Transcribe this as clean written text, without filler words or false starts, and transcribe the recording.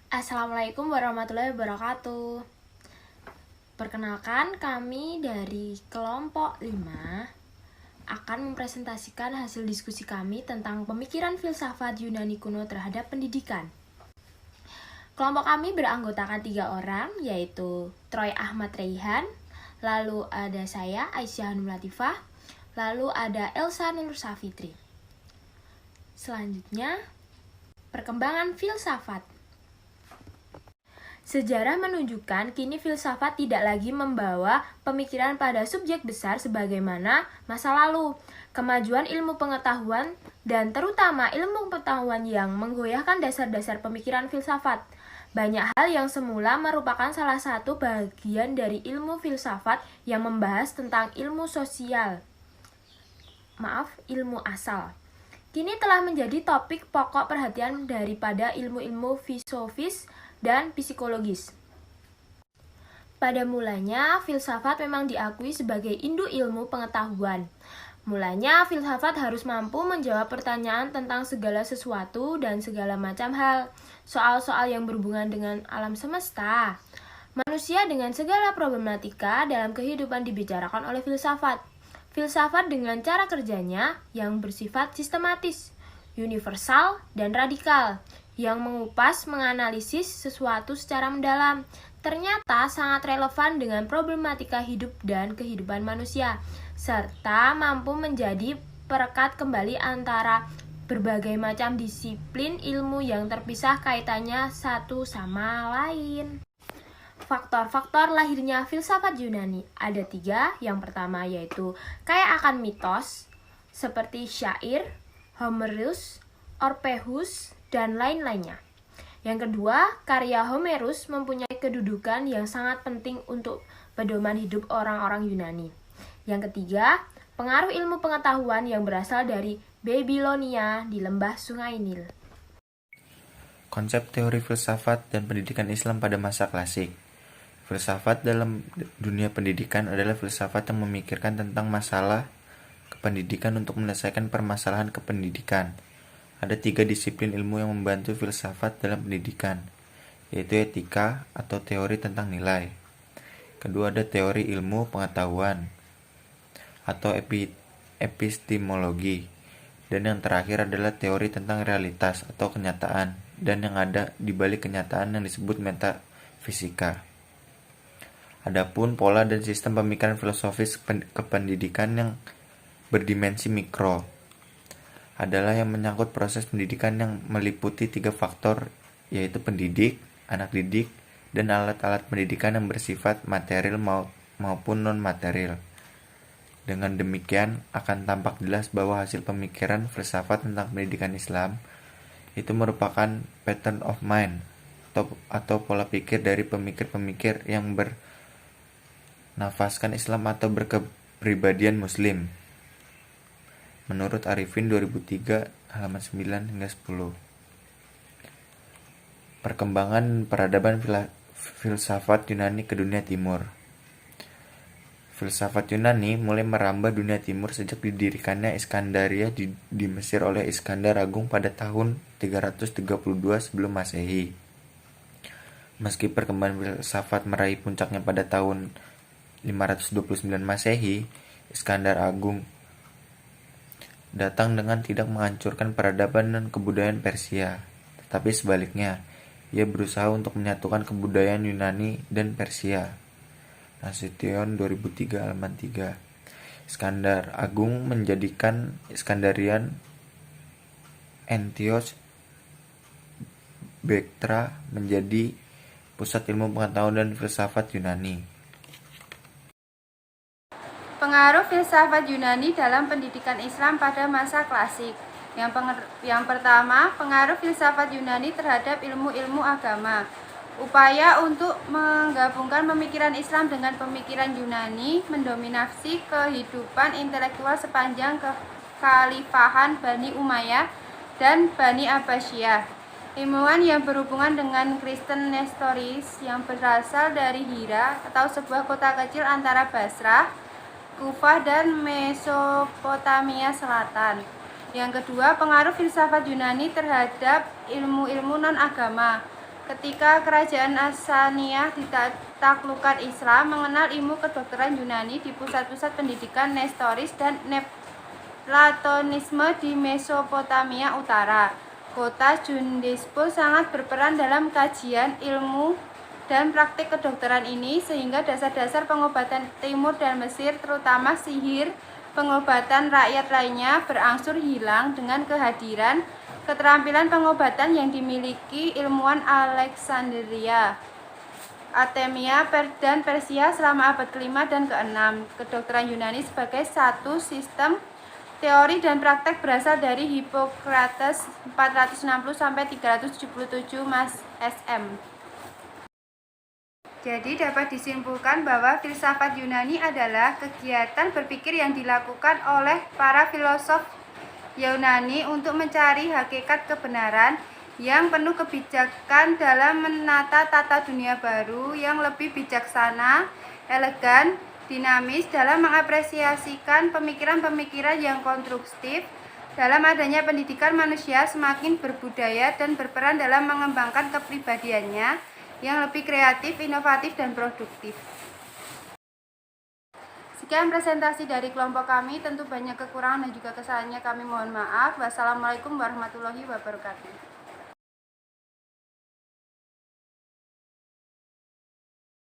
Assalamualaikum warahmatullahi wabarakatuh. Perkenalkan, kami dari kelompok 5 akan mempresentasikan hasil diskusi kami tentang pemikiran filsafat Yunani kuno terhadap pendidikan. Kelompok kami beranggotakan 3 orang, yaitu Troy Ahmad Reihan, lalu ada saya, Aisyah Hanum Latifah, lalu ada Elsa Nur Safitri. Selanjutnya, perkembangan filsafat. Sejarah menunjukkan kini filsafat tidak lagi membawa pemikiran pada subjek besar sebagaimana masa lalu. Kemajuan ilmu pengetahuan dan terutama ilmu pengetahuan yang menggoyahkan dasar-dasar pemikiran filsafat. Banyak hal yang semula merupakan salah satu bagian dari ilmu filsafat yang membahas tentang ilmu ilmu asal. Kini telah menjadi topik pokok perhatian daripada ilmu-ilmu filosofis dan psikologis. Pada mulanya, filsafat memang diakui sebagai induk ilmu pengetahuan. Mulanya, filsafat harus mampu menjawab pertanyaan tentang segala sesuatu dan segala macam hal, soal-soal yang berhubungan dengan alam semesta. Manusia dengan segala problematika dalam kehidupan dibicarakan oleh filsafat. Filsafat dengan cara kerjanya yang bersifat sistematis, universal, dan radikal, yang mengupas, menganalisis sesuatu secara mendalam, ternyata sangat relevan dengan problematika hidup dan kehidupan manusia, serta mampu menjadi perekat kembali antara berbagai macam disiplin ilmu yang terpisah kaitannya satu sama lain. Faktor-faktor lahirnya filsafat Yunani ada 3. Yang pertama yaitu kaya akan mitos, seperti syair, Homerus, Orpheus, dan lain-lainnya. Yang kedua, karya Homerus mempunyai kedudukan yang sangat penting untuk pedoman hidup orang-orang Yunani. Yang ketiga, pengaruh ilmu pengetahuan yang berasal dari Babilonia di lembah Sungai Nil. Konsep teori filsafat dan pendidikan Islam pada masa klasik. Filsafat dalam dunia pendidikan adalah filsafat yang memikirkan tentang masalah kependidikan untuk menyelesaikan permasalahan kependidikan. Ada 3 disiplin ilmu yang membantu filsafat dalam pendidikan, yaitu etika atau teori tentang nilai. Kedua, ada teori ilmu pengetahuan atau epistemologi. Dan yang terakhir adalah teori tentang realitas atau kenyataan dan yang ada di balik kenyataan yang disebut metafisika. Adapun pola dan sistem pemikiran filosofis kependidikan yang berdimensi mikro adalah yang menyangkut proses pendidikan yang meliputi 3 faktor, yaitu pendidik, anak didik, dan alat-alat pendidikan yang bersifat material maupun non-material. Dengan demikian, akan tampak jelas bahwa hasil pemikiran filsafat tentang pendidikan Islam itu merupakan pattern of mind atau pola pikir dari pemikir-pemikir yang bernafaskan Islam atau berkepribadian Muslim. Menurut Arifin 2003 halaman 9 hingga 10. Perkembangan peradaban filsafat Yunani ke dunia timur. Filsafat Yunani mulai merambah dunia timur sejak didirikannya Iskandaria di Mesir oleh Iskandar Agung pada tahun 332 sebelum Masehi. Meski perkembangan filsafat meraih puncaknya pada tahun 529 Masehi, Iskandar Agung datang dengan tidak menghancurkan peradaban dan kebudayaan Persia, tetapi sebaliknya, ia berusaha untuk menyatukan kebudayaan Yunani dan Persia. Nasution 2003 halaman 3. Iskandar Agung menjadikan Iskandarian Antiochus Bactra menjadi pusat ilmu pengetahuan dan filsafat Yunani. Pengaruh filsafat Yunani dalam pendidikan Islam pada masa klasik. Yang pertama, pengaruh filsafat Yunani terhadap ilmu-ilmu agama. Upaya untuk menggabungkan pemikiran Islam dengan pemikiran Yunani mendominasi kehidupan intelektual sepanjang kekhalifahan Bani Umayyah dan Bani Abbasiyah. Ilmuwan yang berhubungan dengan Kristen Nestoris yang berasal dari Hira atau sebuah kota kecil antara Basrah, Kufah, dan Mesopotamia Selatan. Yang kedua, pengaruh filsafat Yunani terhadap ilmu-ilmu non-agama. Ketika kerajaan Sasania ditaklukkan Islam, mengenal ilmu kedokteran Yunani di pusat-pusat pendidikan Nestoris dan Platonisme di Mesopotamia Utara. Kota Jundespur sangat berperan dalam kajian ilmu dan praktik kedokteran ini, sehingga dasar-dasar pengobatan Timur dan Mesir, terutama sihir, pengobatan rakyat lainnya berangsur hilang dengan kehadiran keterampilan pengobatan yang dimiliki ilmuwan Alexandria, Artemia, dan Persia selama abad ke-5 dan ke-6. Kedokteran Yunani sebagai satu sistem teori dan praktek berasal dari Hippocrates 460-377 SM. Jadi dapat disimpulkan bahwa filsafat Yunani adalah kegiatan berpikir yang dilakukan oleh para filosof Yunani untuk mencari hakikat kebenaran yang penuh kebijakan dalam menata tata dunia baru yang lebih bijaksana, elegan, dinamis dalam mengapresiasikan pemikiran-pemikiran yang konstruktif. Dalam adanya pendidikan, manusia semakin berbudaya dan berperan dalam mengembangkan kepribadiannya yang lebih kreatif, inovatif, dan produktif. Sekian presentasi dari kelompok kami, tentu banyak kekurangan dan juga kesalahannya, kami mohon maaf. Wassalamualaikum warahmatullahi wabarakatuh.